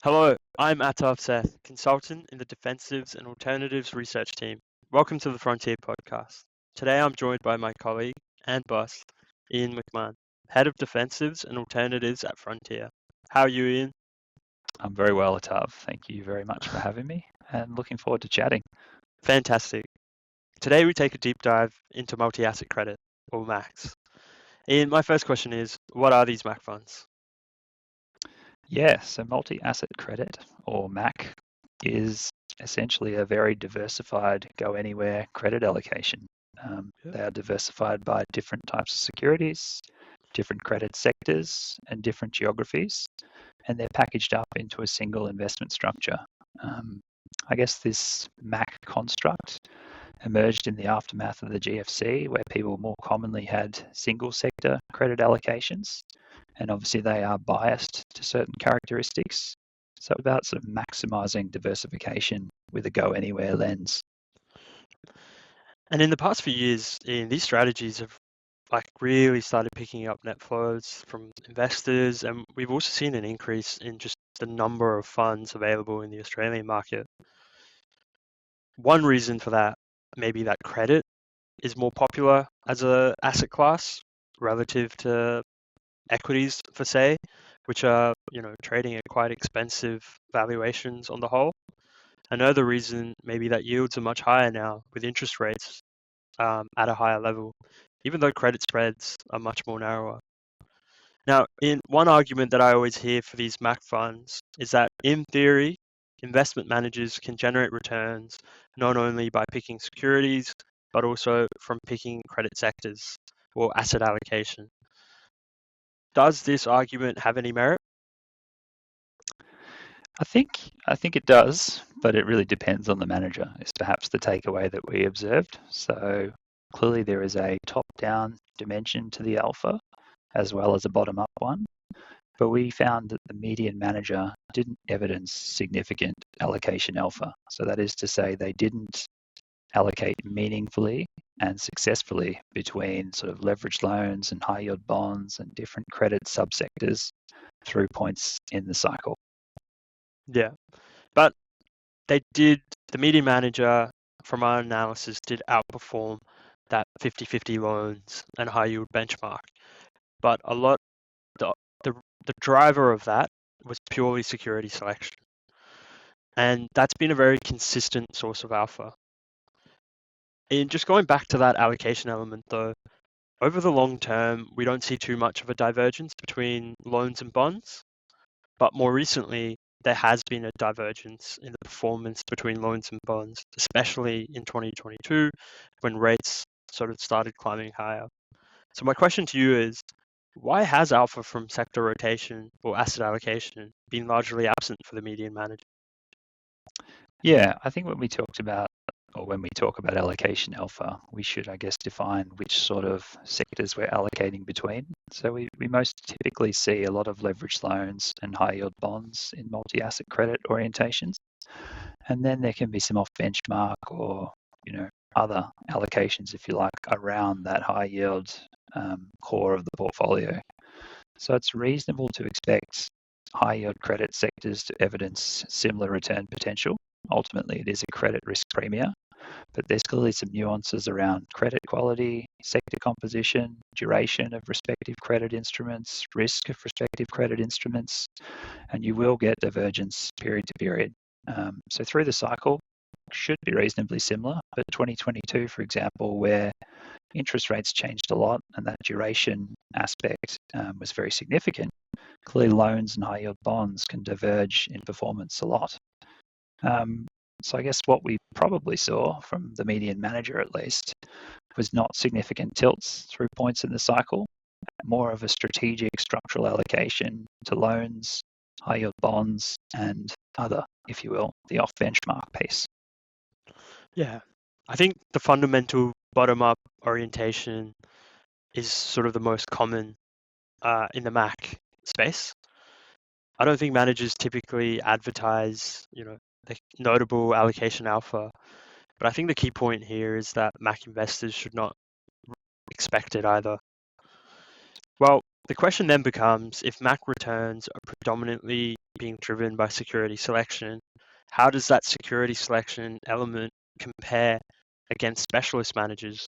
Hello, I'm Atharv Seth, consultant in the Defensives and Alternatives Research Team. Welcome to the Frontier Podcast. Today I'm joined by my colleague and boss, Iain McMahon, Head of Defensives and Alternatives at Frontier. How are you, Iain? I'm very well, Atharv. Thank you very much for having me and looking forward to chatting. Fantastic. Today we take a deep dive into multi-asset credit, or MACs. Iain, my first question is, what are these MAC funds? Yeah, so multi-asset credit, or MAC, is essentially a very diversified go-anywhere credit allocation. Yeah. They are diversified by different types of securities, different credit sectors, and different geographies, and they're packaged up into a single investment structure. Um, I guess this MAC construct emerged in the aftermath of the GFC, where people more commonly had single sector credit allocations, and obviously they are biased to certain characteristics. So about sort of maximizing diversification with a go anywhere lens. And in the past few years, Iain, these strategies have really started picking up net flows from investors, and we've also seen an increase in just the number of funds available in the Australian market. One reason for that may be that credit is more popular as a asset class relative to equities, for say, which are trading at quite expensive valuations on the whole. Another reason may be that yields are much higher now with interest rates at a higher level, even though credit spreads are much more narrower. Now, in one argument that I always hear for these MAC funds is that in theory, investment managers can generate returns not only by picking securities, but also from picking credit sectors or asset allocation. Does this argument have any merit? I think it does, but it really depends on the manager, is perhaps the takeaway that we observed. So clearly there is a top-down dimension to the alpha as well as a bottom-up one. But we found that the median manager didn't evidence significant allocation alpha. So that is to say, they didn't allocate meaningfully and successfully between sort of leveraged loans and high yield bonds and different credit subsectors through points in the cycle. Yeah, but the median manager from our analysis did outperform that 50-50 loans and high yield benchmark. But the, the driver of that was purely security selection. And that's been a very consistent source of alpha. And just going back to that allocation element though, over the long term, we don't see too much of a divergence between loans and bonds. But more recently, there has been a divergence in the performance between loans and bonds, especially in 2022 when rates sort of started climbing higher. So my question to you is, why has alpha from sector rotation or asset allocation been largely absent for the median manager? Yeah, I think when we talk about allocation alpha, we should, I guess, define which sort of sectors we're allocating between. So we most typically see a lot of leveraged loans and high yield bonds in multi-asset credit orientations. And then there can be some off benchmark or, other allocations, if you like, around that high yield core of the portfolio. So it's reasonable to expect high yield credit sectors to evidence similar return potential. Ultimately, it is a credit risk premium, but there's clearly some nuances around credit quality, sector composition, duration of respective credit instruments, risk of respective credit instruments, and you will get divergence period to period. So through the cycle, should be reasonably similar, but 2022, for example, where interest rates changed a lot and that duration aspect was very significant, clearly loans and high yield bonds can diverge in performance a lot. So I guess what we probably saw from the median manager at least was not significant tilts through points in the cycle, more of a strategic structural allocation to loans, high yield bonds, and other, if you will, the off benchmark piece. Yeah, I think the fundamental bottom-up orientation is sort of the most common in the MAC space. I don't think managers typically advertise, the notable allocation alpha, but I think the key point here is that MAC investors should not expect it either. Well, the question then becomes if MAC returns are predominantly being driven by security selection, how does that security selection element compare against specialist managers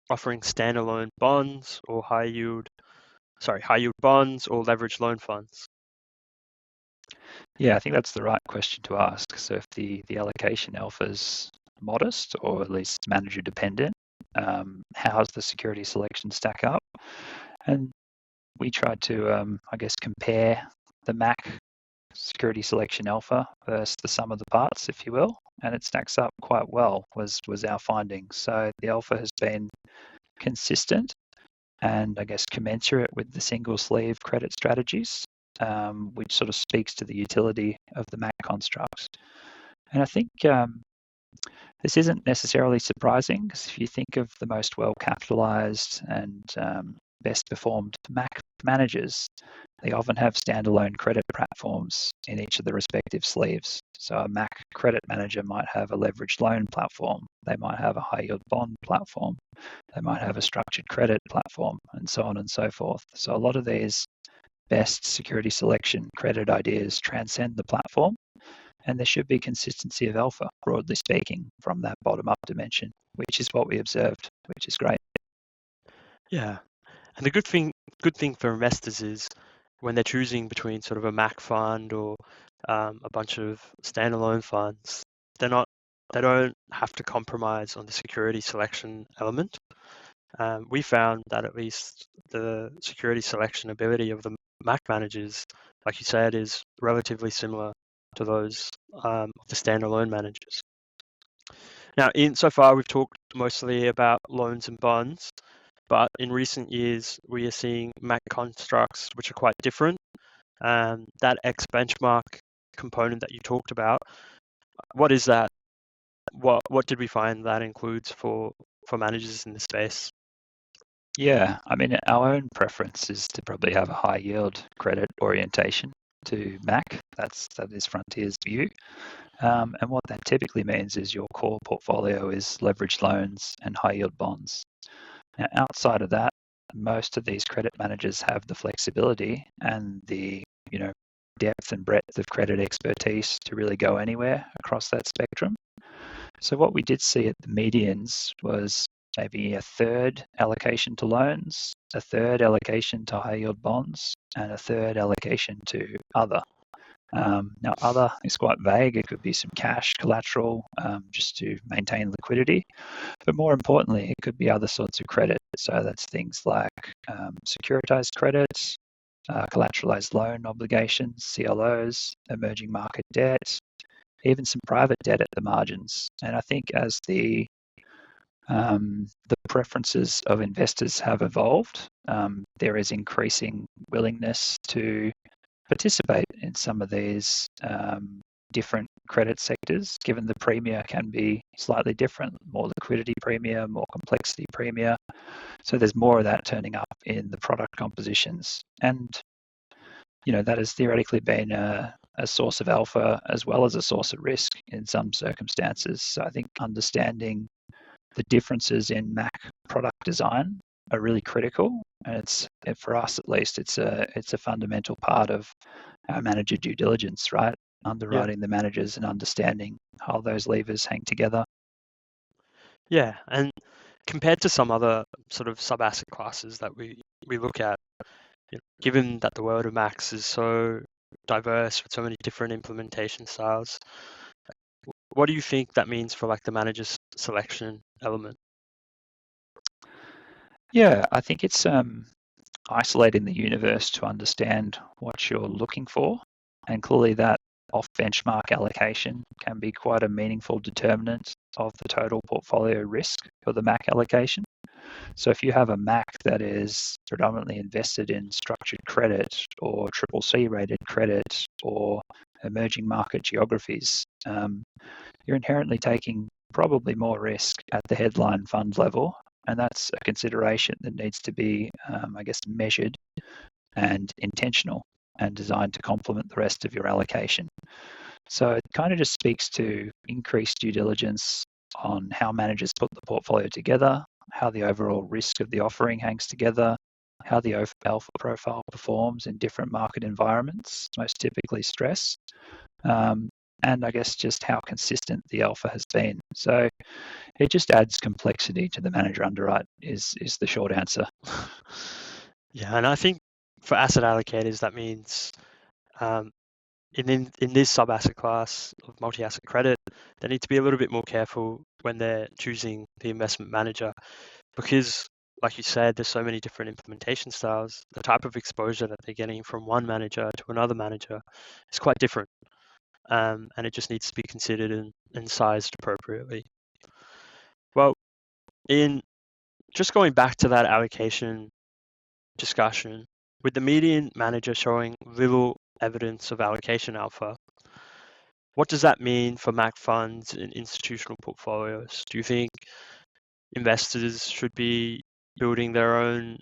offering standalone bonds or high yield bonds or leveraged loan funds? Yeah, I think that's the right question to ask. So if the allocation alpha is modest or at least manager dependent, how's the security selection stack up? And we tried to, I guess, compare the MAC security selection alpha versus the sum of the parts, if you will, and it stacks up quite well, was our finding. So the alpha has been consistent and I guess commensurate with the single sleeve credit strategies, which sort of speaks to the utility of the MAC construct. And I think this isn't necessarily surprising, because if you think of the most well capitalized and best performed MAC managers, they often have standalone credit platforms in each of the respective sleeves. So a MAC credit manager might have a leveraged loan platform, they might have a high yield bond platform, they might have a structured credit platform, and so on and so forth. So a lot of these best security selection credit ideas transcend the platform, and there should be consistency of alpha, broadly speaking, from that bottom-up dimension, which is what we observed, which is great. Yeah, and the good thing for investors is when they're choosing between sort of a MAC fund or a bunch of standalone funds, they don't have to compromise on the security selection element. We found that at least the security selection ability of the MAC managers, like you said, is relatively similar to those of the standalone managers. Now, so far we've talked mostly about loans and bonds, but in recent years we are seeing MAC constructs which are quite different. That X benchmark component that you talked about, what is that? What did we find that includes for managers in the space? Yeah, I mean, our own preference is to probably have a high yield credit orientation to MAC. That is Frontier's view. And what that typically means is your core portfolio is leveraged loans and high yield bonds. Now, outside of that, most of these credit managers have the flexibility and the depth and breadth of credit expertise to really go anywhere across that spectrum. So what we did see at the medians was maybe a third allocation to loans, a third allocation to high yield bonds, and a third allocation to other. Now, other is quite vague. It could be some cash collateral just to maintain liquidity. But more importantly, it could be other sorts of credit. So that's things like securitized credit, collateralized loan obligations, CLOs, emerging market debt, even some private debt at the margins. And I think as the preferences of investors have evolved, there is increasing willingness to participate in some of these different credit sectors, given the premia can be slightly different, more liquidity premia, more complexity premia. So there's more of that turning up in the product compositions. And, that has theoretically been a source of alpha as well as a source of risk in some circumstances. So I think understanding the differences in MAC product design are really critical, and for us at least, it's a fundamental part of our manager due diligence, right? Underwriting the managers and understanding how those levers hang together. Yeah, and compared to some other sort of sub-asset classes that we look at, given that the world of Macs is so diverse with so many different implementation styles, what do you think that means for like the manager's selection element? Yeah, I think it's isolating the universe to understand what you're looking for, and clearly that off-benchmark allocation can be quite a meaningful determinant of the total portfolio risk for the MAC allocation. So if you have a MAC that is predominantly invested in structured credit or triple C rated credit or emerging market geographies, you're inherently taking probably more risk at the headline fund level. And that's a consideration that needs to be, measured and intentional and designed to complement the rest of your allocation. So it kind of just speaks to increased due diligence on how managers put the portfolio together, how the overall risk of the offering hangs together, how the alpha profile performs in different market environments, most typically stress, and I guess just how consistent the alpha has been. So it just adds complexity to the manager underwrite is the short answer. Yeah, and I think for asset allocators, that means in this sub-asset class of multi-asset credit, they need to be a little bit more careful when they're choosing the investment manager because, like you said, there's so many different implementation styles. The type of exposure that they're getting from one manager to another manager is quite different, and it just needs to be considered and sized appropriately. Well, in just going back to that allocation discussion, with the median manager showing little evidence of allocation alpha, what does that mean for MAC funds and institutional portfolios? Do you think investors should be building their own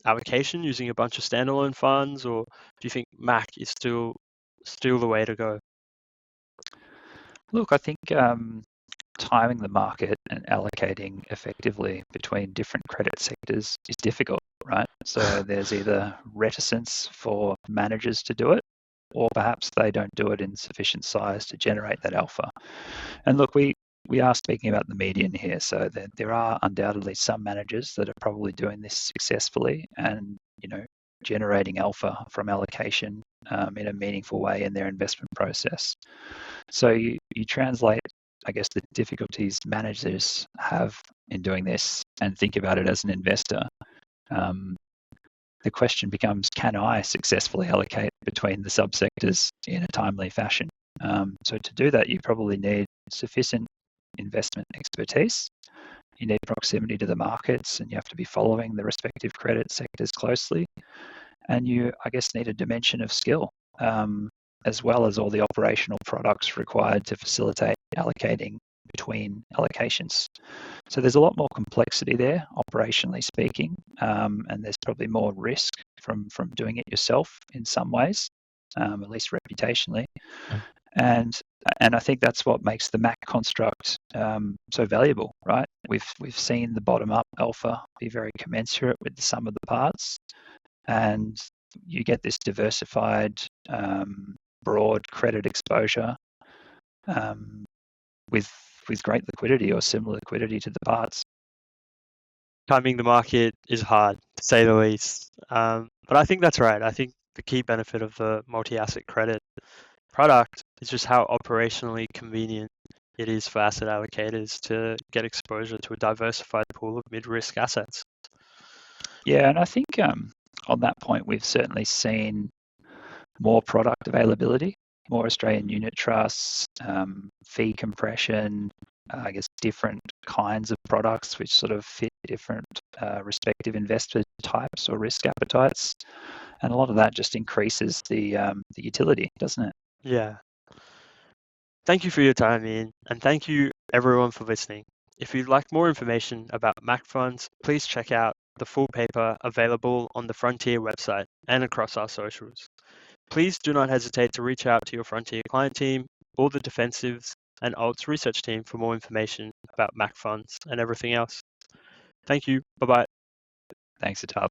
allocation using a bunch of standalone funds, or do you think MAC is still the way to go? Look, I think timing the market and allocating effectively between different credit sectors is difficult, right? So there's either reticence for managers to do it, or perhaps they don't do it in sufficient size to generate that alpha. And look, we are speaking about the median here, so there are undoubtedly some managers that are probably doing this successfully and generating alpha from allocation in a meaningful way in their investment process. So you translate, I guess, the difficulties managers have in doing this and think about it as an investor. The question becomes, can I successfully allocate between the subsectors in a timely fashion? So to do that, you probably need sufficient investment expertise. You need proximity to the markets, and you have to be following the respective credit sectors closely. And you, I guess, need a dimension of skill, as well as all the operational products required to facilitate allocating between allocations. So there's a lot more complexity there, operationally speaking, and there's probably more risk from doing it yourself in some ways, at least reputationally. And I think that's what makes the MAC construct so valuable, right? We've seen the bottom up alpha be very commensurate with the sum of the parts, and you get this diversified, broad credit exposure with great liquidity or similar liquidity to the parts. Timing the market is hard, to say the least. But I think that's right. I think the key benefit of the multi-asset credit product is just how operationally convenient it is for asset allocators to get exposure to a diversified pool of mid-risk assets. Yeah, and I think on that point, we've certainly seen more product availability, more Australian unit trusts, fee compression, I guess different kinds of products which sort of fit different respective investor types or risk appetites. And a lot of that just increases the utility, doesn't it? Yeah. Thank you for your time, Iain, and thank you everyone for listening. If you'd like more information about MAC funds, please check out the full paper available on the Frontier website and across our socials. Please do not hesitate to reach out to your Frontier client team or the Defensives and Alts research team for more information about MAC funds and everything else. Thank you. Bye-bye. Thanks, Atharv.